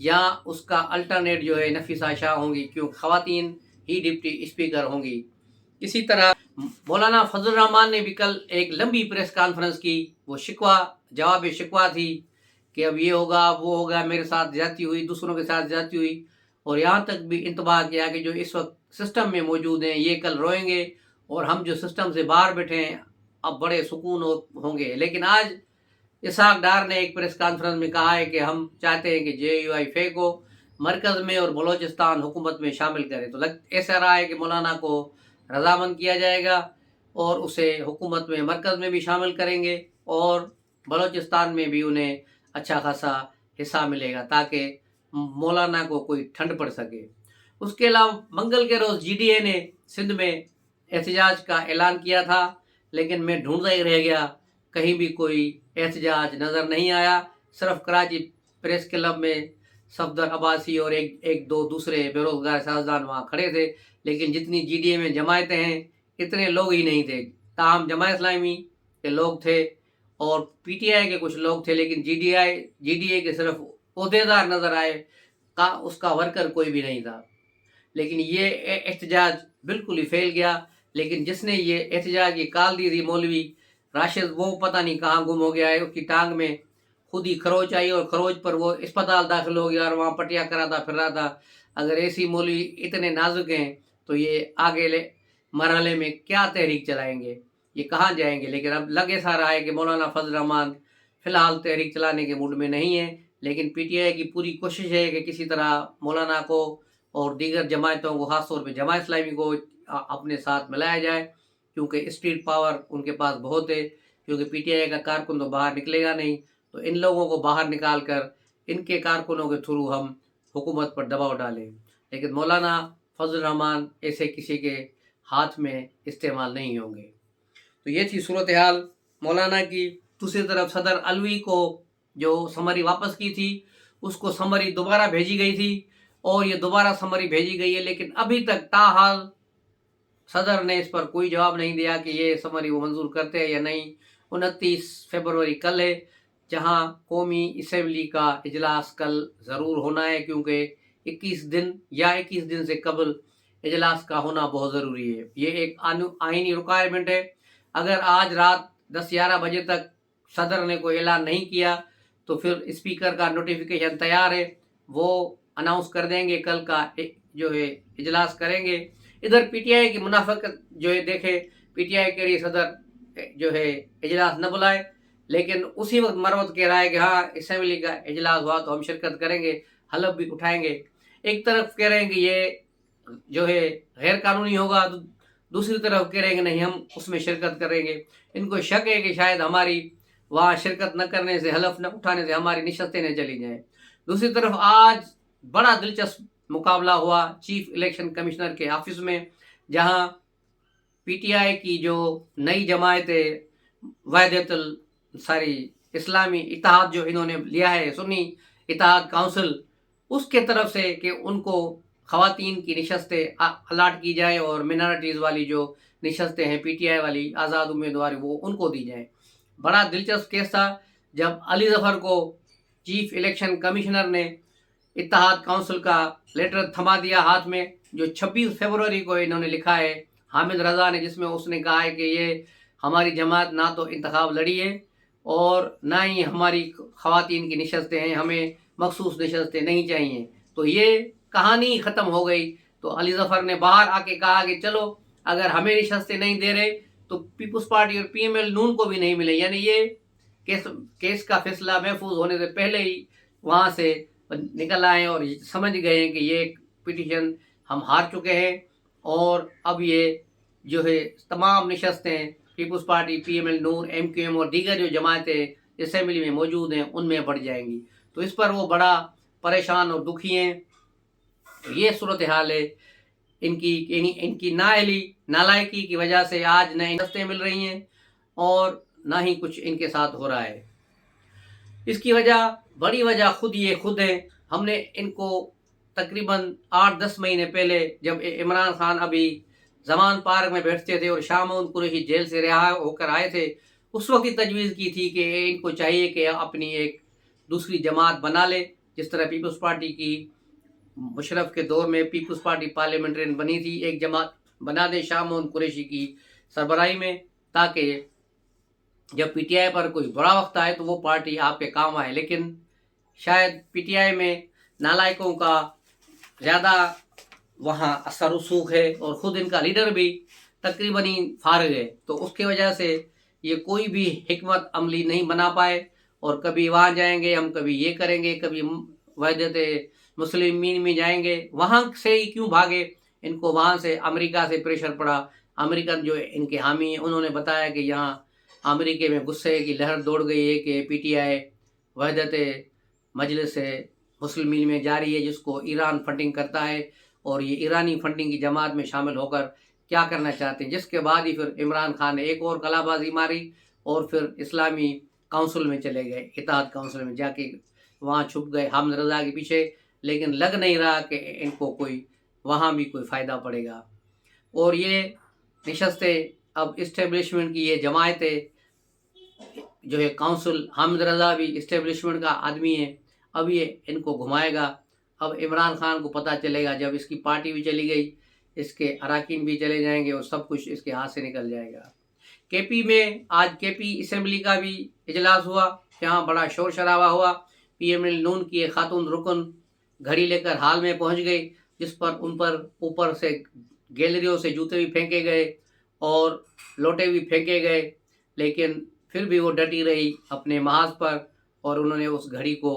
یا اس کا الٹرنیٹ جو ہے نفیسہ شاہ ہوں گی، کیونکہ خواتین ہی ڈپٹی اسپیکر ہوں گی۔ اسی طرح مولانا فضل الرحمان نے بھی کل ایک لمبی پریس کانفرنس کی، وہ جواب شکوہ تھی کہ اب یہ ہوگا وہ ہوگا، میرے ساتھ زیادتی ہوئی، دوسروں کے ساتھ زیادتی ہوئی، اور یہاں تک بھی انتباہ کیا کہ جو اس وقت سسٹم میں موجود ہیں یہ کل روئیں گے، اور ہم جو سسٹم سے باہر بیٹھے ہیں اب بڑے سکون ہوں گے۔ لیکن آج اسحاق ڈار نے ایک پریس کانفرنس میں کہا ہے کہ ہم چاہتے ہیں کہ JUI کو مرکز میں اور بلوچستان حکومت میں شامل کرے۔ تو ایسا رہا ہے کہ مولانا کو رضامند کیا جائے گا اور اسے حکومت میں مرکز میں بھی شامل کریں گے، اور بلوچستان میں بھی انہیں اچھا خاصا حصہ ملے گا تاکہ مولانا کو کوئی ٹھنڈ پڑ سکے۔ اس کے علاوہ منگل کے روز GDA نے سندھ میں احتجاج کا اعلان کیا تھا، لیکن میں ڈھونڈتا ہی رہ گیا، کہیں بھی کوئی احتجاج نظر نہیں آیا۔ صرف کراچی پریس کلب میں صفدر عباسی اور ایک دو دوسرے بے روزگار سیاستدان وہاں کھڑے تھے، لیکن جتنی GDA میں جماعتیں ہیں اتنے لوگ ہی نہیں تھے۔ تاہم جماعت اسلامی کے لوگ تھے اور PTI کے کچھ لوگ تھے، لیکن GDA کے صرف عہدیدار نظر آئے، اس کا ورکر کوئی بھی نہیں تھا۔ لیکن یہ احتجاج بالکل ہی پھیل گیا۔ لیکن جس نے یہ احتجاج کی کال دی تھی مولوی راشد، وہ پتہ نہیں کہاں گم ہو گیا ہے، اس کی ٹانگ میں خود ہی خروچ آئی اور خروچ پر وہ اسپتال داخل ہو گیا اور وہاں پٹیا کراتا پھر رہا تھا۔ اگر ایسی مولوی اتنے نازک ہیں تو یہ آگے مرحلے میں کیا تحریک چلائیں گے، یہ کہاں جائیں گے؟ لیکن اب لگ ایسا رہا ہے کہ مولانا فضل الرحمان فی الحال تحریک چلانے کے موڈ میں نہیں ہے، لیکن PTI کی پوری کوشش ہے کہ کسی طرح مولانا کو اور دیگر جماعتوں کو، خاص طور پہ جماعت اسلامی کو اپنے ساتھ ملایا جائے، کیونکہ اسٹریٹ پاور ان کے پاس بہت ہے، کیونکہ PTI کا کارکن تو باہر نکلے گا نہیں، تو ان لوگوں کو باہر نکال کر ان کے کارکنوں کے تھرو ہم حکومت پر دباؤ ڈالیں۔ لیکن مولانا فضل الرحمان ایسے کسی کے ہاتھ میں استعمال نہیں ہوں گے۔ تو یہ تھی صورتحال مولانا کی۔ دوسری طرف صدر علوی کو جو سمری واپس کی تھی، اس کو سمری دوبارہ بھیجی گئی تھی، اور یہ دوبارہ سمری بھیجی گئی ہے، لیکن ابھی تک تاحال صدر نے اس پر کوئی جواب نہیں دیا کہ یہ سمری وہ منظور کرتے ہیں یا نہیں۔ 29 فروری کل ہے، جہاں قومی اسمبلی کا اجلاس کل ضرور ہونا ہے، کیونکہ 21 دن سے قبل اجلاس کا ہونا بہت ضروری ہے۔ یہ ایک آئینی ریکوائرمنٹ ہے۔ اگر آج رات 10-11 بجے تک صدر نے کوئی اعلان نہیں کیا تو پھر اسپیکر کا نوٹیفیکیشن تیار ہے، وہ اناؤنس کر دیں گے، کل کا جو ہے اجلاس کریں گے۔ ادھر PTI کی منافقت جو ہے دیکھے، PTI کے لیے صدر جو ہے اجلاس نہ بلائے، لیکن اسی وقت مروت کہہ رہا ہے کہ ہاں اسمبلی کا اجلاس ہوا تو ہم شرکت کریں گے، حلف بھی اٹھائیں گے۔ ایک طرف کہہ رہے ہیں کہ یہ جو ہے غیر قانونی ہوگا، دوسری طرف کہہ رہے ہیں کہ نہیں ہم اس میں شرکت کریں گے۔ ان کو شک ہے کہ شاید ہماری وہاں شرکت نہ کرنے سے، حلف نہ اٹھانے سے ہماری نشستیں نہ چلی جائیں۔ دوسری طرف آج بڑا دلچسپ مقابلہ ہوا چیف الیکشن کمشنر کے آفس میں، جہاں PTI کی جو نئی جماعت ہے وحدت اسلامی اتحاد جو انہوں نے لیا ہے، سنی اتحاد کونسل، اس کے طرف سے کہ ان کو خواتین کی نشستیں الاٹ کی جائیں اور منارٹیز والی جو نشستیں ہیں PTI والی آزاد امیدوار وہ ان کو دی جائیں۔ بڑا دلچسپ کیس تھا جب علی ظفر کو چیف الیکشن کمشنر نے اتحاد کونسل کا لیٹر تھما دیا ہاتھ میں، جو 26 فروری کو انہوں نے لکھا ہے حامد رضا نے، جس میں اس نے کہا ہے کہ یہ ہماری جماعت نہ تو انتخاب لڑی ہے اور نہ ہی ہماری خواتین کی نشستیں ہیں، ہمیں مخصوص نشستیں نہیں چاہیے۔ تو یہ کہانی ختم ہو گئی۔ تو علی ظفر نے باہر آ کے کہا کہ چلو اگر ہمیں نشستیں نہیں دے رہے تو پیپلز پارٹی اور PML نون کو بھی نہیں ملے، یعنی یہ کیس کا فیصلہ محفوظ ہونے سے پہلے ہی وہاں سے نکل آئے اور سمجھ گئے ہیں کہ یہ پٹیشن ہم ہار چکے ہیں، اور اب یہ جو ہے تمام نشستیں پیپلز پارٹی، PML نون، MQM اور دیگر جو جماعتیں اسمبلی میں موجود ہیں ان میں بڑھ جائیں گی۔ تو اس پر وہ بڑا پریشان اور دکھی ہیں۔ یہ صورتحال ہے ان کی نالائکی کی وجہ سے آج نہ نشستیں مل رہی ہیں اور نہ ہی کچھ ان کے ساتھ ہو رہا ہے۔ اس کی بڑی وجہ خود ہے۔ ہم نے ان کو تقریباً 8-10 مہینے پہلے، جب عمران خان ابھی زمان پارک میں بیٹھتے تھے اور شامون قریشی جیل سے رہا ہو کر آئے تھے، اس وقت تجویز کی تھی کہ ان کو چاہیے کہ اپنی ایک دوسری جماعت بنا لے جس طرح پیپلز پارٹی کی مشرف کے دور میں پیپلز پارٹی پارلیمنٹرین بنی تھی، ایک جماعت بنا دیں شاہ محمود قریشی کی سربراہی میں، تاکہ جب پی ٹی آئی پر کوئی برا وقت آئے تو وہ پارٹی آپ کے کام آئے۔ لیکن شاید پی ٹی آئی میں نالائکوں کا زیادہ وہاں اثر رسوخ ہے، اور خود ان کا لیڈر بھی تقریباً فارغ ہے، تو اس کی وجہ سے یہ کوئی بھی حکمت عملی نہیں بنا پائے، اور کبھی وہاں جائیں گے ہم، کبھی یہ کریں گے، کبھی وحدت مسلمین میں جائیں گے، وہاں سے ہی کیوں بھاگے؟ ان کو وہاں سے امریکہ سے پریشر پڑا، امریکن جو ان کے حامی ہیں انہوں نے بتایا کہ یہاں امریکہ میں غصے کی لہر دوڑ گئی ہے کہ پی ٹی آئی وحدت مجلس مسلمین میں جاری ہے، جس کو ایران فنڈنگ کرتا ہے، اور یہ ایرانی فنڈنگ کی جماعت میں شامل ہو کر کیا کرنا چاہتے ہیں، جس کے بعد ہی پھر عمران خان نے ایک اور کلا بازی ماری، اور پھر اسلامی کونسل میں چلے گئے، اتحاد کونسل میں جا کے وہاں چھپ گئے حامد رضا کے پیچھے، لیکن لگ نہیں رہا کہ ان کو کوئی وہاں بھی کوئی فائدہ پڑے گا۔ اور یہ نشستیں اب اسٹیبلشمنٹ کی، یہ جماعتیں جو ہے کونسل، حامد رضا بھی اسٹیبلشمنٹ کا آدمی ہے، اب یہ ان کو گھمائے گا۔ اب عمران خان کو پتہ چلے گا، جب اس کی پارٹی بھی چلی گئی، اس کے اراکین بھی چلے جائیں گے، اور سب کچھ اس کے ہاتھ سے نکل جائے گا۔ کے پی میں آج کے پی اسمبلی کا بھی اجلاس ہوا، جہاں بڑا شور شرابہ ہوا۔ پی ایم ایل نون کی ایک خاتون رکن گھڑی لے کر ہال میں پہنچ گئی، جس پر ان پر اوپر سے گیلریوں سے جوتے بھی پھینکے گئے اور لوٹے بھی پھینکے گئے، لیکن پھر بھی وہ ڈٹی رہی اپنے محاذ پر، اور انہوں نے اس گھڑی کو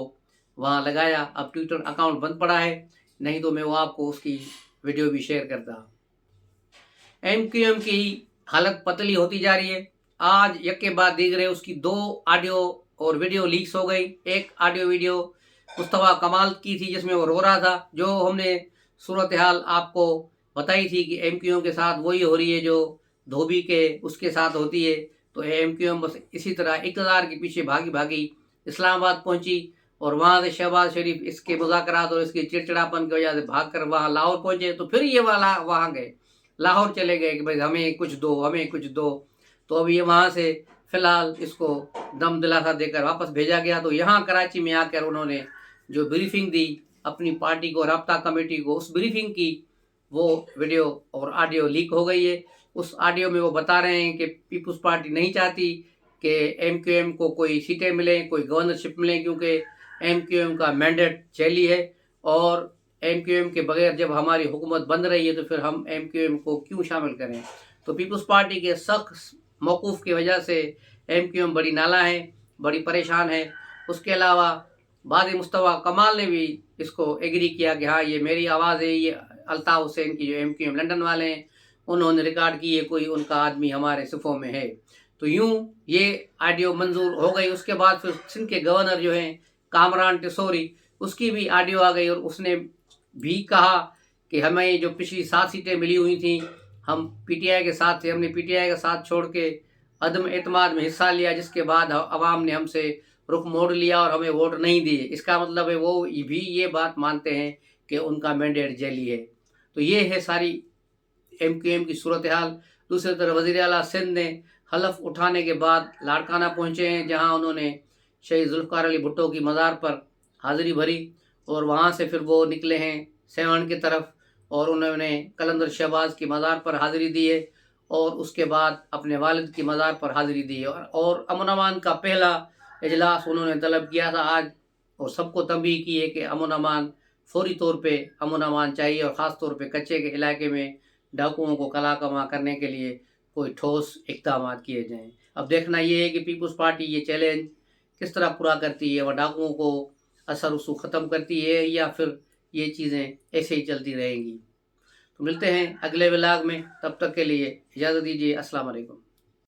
وہاں لگایا۔ اب ٹویٹر اکاؤنٹ بند پڑا ہے، نہیں تو میں وہ آپ کو اس کی ویڈیو بھی شیئر کرتا۔ ایم کیو ایم کی حالت پتلی ہوتی جا رہی ہے۔ آج یک کے بعد دیگرے اس کی 2 آڈیو اور ویڈیو لیکس ہو گئی۔ ایک آڈیو ویڈیو مصطفیٰ کمال کی تھی، جس میں وہ رو رہا تھا، جو ہم نے صورتحال آپ کو بتائی تھی کہ ایم کیو ایم کے ساتھ وہی ہو رہی ہے جو دھوبی کے اس کے ساتھ ہوتی ہے۔ تو ایم کیو ایم بس اسی طرح اقتدار کے پیچھے بھاگی بھاگی اسلام آباد پہنچی، اور وہاں سے شہباز شریف اس کے مذاکرات اور اس کی چڑچڑاپن کی وجہ سے بھاگ کر وہاں لاہور پہنچے، تو پھر یہ والا وہاں گئے، لاہور چلے گئے کہ بھائی ہمیں کچھ دو، ہمیں کچھ دو۔ تو اب یہ وہاں سے فی الحال اس کو دم دلاسا دے کر واپس بھیجا گیا۔ تو یہاں کراچی میں آ کر انہوں نے جو بریفنگ دی اپنی پارٹی کو، رابطہ کمیٹی کو، اس بریفنگ کی وہ ویڈیو اور آڈیو لیک ہو گئی ہے۔ اس آڈیو میں وہ بتا رہے ہیں کہ پیپلز پارٹی نہیں چاہتی کہ ایم کیو ایم کو کوئی سیٹیں ملیں، کوئی گورنرشپ ملیں، کیونکہ ایم کیو ایم کا مینڈیٹ جعلی ہے، اور ایم کیو ایم کے بغیر جب ہماری حکومت بن رہی ہے تو پھر ہم ایم کیو ایم کو کیوں شامل کریں۔ تو پیپلز پارٹی کے سخت موقف کی وجہ سے ایم کیو ایم بڑی نالاں ہے، بڑی پریشان ہے۔ اس کے علاوہ بعد مصطفیٰ کمال نے بھی اس کو ایگری کیا کہ ہاں یہ میری آواز ہے، یہ الطاف حسین کی جو ایم کیو ایم لنڈن والے ہیں انہوں نے ریکارڈ کی ہے، کوئی ان کا آدمی ہمارے صفوں میں ہے۔ تو یوں یہ آڈیو منظور ہو گئی۔ اس کے بعد پھر سندھ کے گورنر جو ہیں کامران ٹسوری، اس کی بھی آڈیو آ گئی، اور اس نے بھی کہا کہ ہمیں جو پچھلی 7 سیٹیں ملی ہوئی تھیں ہم پی ٹی آئی کے ساتھ تھے، ہم نے پی ٹی آئی کا ساتھ چھوڑ کے عدم اعتماد میں حصہ لیا، جس کے بعد عوام نے ہم سے رخ موڑ لیا اور ہمیں ووٹ نہیں دیے۔ اس کا مطلب ہے وہ بھی یہ بات مانتے ہیں کہ ان کا مینڈیٹ جعلی ہے۔ تو یہ ہے ساری ایم کیو ایم کی صورتحال۔ دوسری طرف وزیر اعلیٰ سندھ نے حلف اٹھانے کے بعد لاڑکانہ پہنچے ہیں، جہاں انہوں نے شہید ذوالفقار علی بھٹو کی مزار پر حاضری بھری، اور وہاں سے پھر وہ نکلے ہیں سیون کی طرف، اور انہوں نے قلندر شہباز کی مزار پر حاضری دی ہے، اور اس کے بعد اپنے والد کی مزار پر حاضری دی ہے، اور امن امان کا پہلا اجلاس انہوں نے طلب کیا تھا آج، اور سب کو تنبیہ کی ہے کہ امن امان فوری طور پہ امن امان چاہیے، اور خاص طور پہ کچے کے علاقے میں ڈاکوؤں کو کلا کما کرنے کے لیے کوئی ٹھوس اقدامات کیے جائیں۔ اب دیکھنا یہ ہے کہ پیپلز پارٹی یہ چیلنج کس طرح پورا کرتی ہے، وہ ڈاکوؤں کو اثر رسوخ ختم کرتی ہے، یا پھر یہ چیزیں ایسے ہی چلتی رہیں گی۔ تو ملتے ہیں اگلے ولاگ میں، تب تک کے لیے اجازت دیجیے۔ السلام علیکم۔